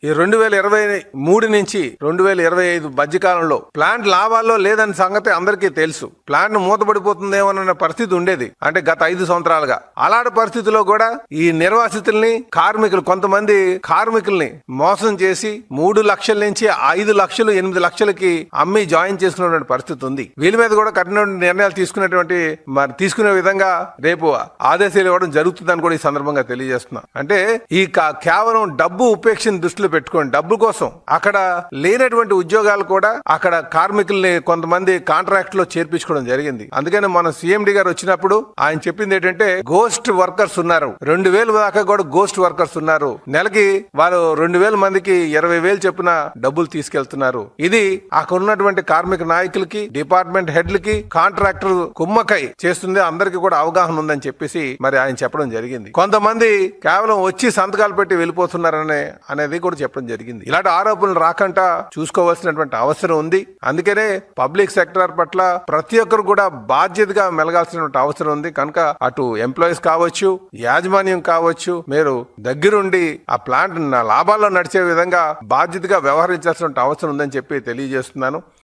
ఈ 2023 నుంచి 2025 మధ్యకాలంలో ప్లాంట్ లాభాల్లో లేదన్న సంగతి అందరికీ తెలుసు. ప్లాంట్ మూతపడిపోతుందేమోనన్న పరిస్థితి ఉండేది, అంటే గత 5 సంవత్సరాలుగా. అలాంటి పరిస్థితిలో కూడా ఈ నిర్వాసితుల్ని, కొంతమంది కార్మికుల్ని మోసం చేసి 3 లక్షల నుంచి 5 లక్షలు 8 లక్షలకి అమ్మి జాయిన్ చేసుకున్నటువంటి పరిస్థితి ఉంది. వీళ్ళ మీద కూడా కఠిన నిర్ణయాలు తీసుకునే విధంగా రేపు ఆదేశాలు ఇవ్వడం జరుగుతుందని కూడా ఈ సందర్భంగా తెలియజేస్తున్నా. అంటే ఈ కేవలం డబ్బు ఉపేక్షను దృష్టిలో పెట్టుకోండి, డబ్బు కోసం అక్కడ లేనటువంటి ఉద్యోగాలు కూడా అక్కడ కార్మికుల్ని కొంతమంది కాంట్రాక్ట్ లో చేర్పించుకోవడం జరిగింది. అందుకని మన సీఎండి గారు వచ్చినప్పుడు ఆయన చెప్పింది ఏంటంటే, గోస్ట్ వర్కర్స్ ఉన్నారు, 2000 దాకా కూడా గోస్ట్ వర్కర్స్ ఉన్నారు. నెలకి వారు 2000 మందికి 20,000 చొప్పున డబ్బులు తీసుకెళ్తున్నారు. ఇది అక్కడ ఉన్నటువంటి కార్మిక నాయకులకి, డిపార్ట్మెంట్ హెడ్లకి, కాంట్రాక్టర్ కుమ్మకై చేస్తుంది, అందరికీ కూడా అవగాహన ఉందని చెప్పేసి మరి ఆయన చెప్పడం జరిగింది. కొంతమంది కేవలం వచ్చి సంతకాలు పెట్టి వెళ్ళిపోతున్నారనే అనేది కూడా చెప్పడం జరిగింది. ఇలాంటి ఆరోపణలు రాకుండా చూసుకోవాల్సినటువంటి అవసరం ఉంది. అందుకనే పబ్లిక్ సెక్టర్ పట్ల ప్రతి ఒక్కరు కూడా బాధ్యతగా మెలగాల్సినటువంటి అవసరం ఉంది. కనుక అటు ఎంప్లాయీస్ కావచ్చు, యాజమాన్యం కావచ్చు, మీరు దగ్గరుండి ఆ ప్లాంట్ లాభాల్లో నడిచే విధంగా బాధ్యతగా వ్యవహరించాల్సిన అవసరం ఉందని చెప్పి తెలియజేస్తున్నాను.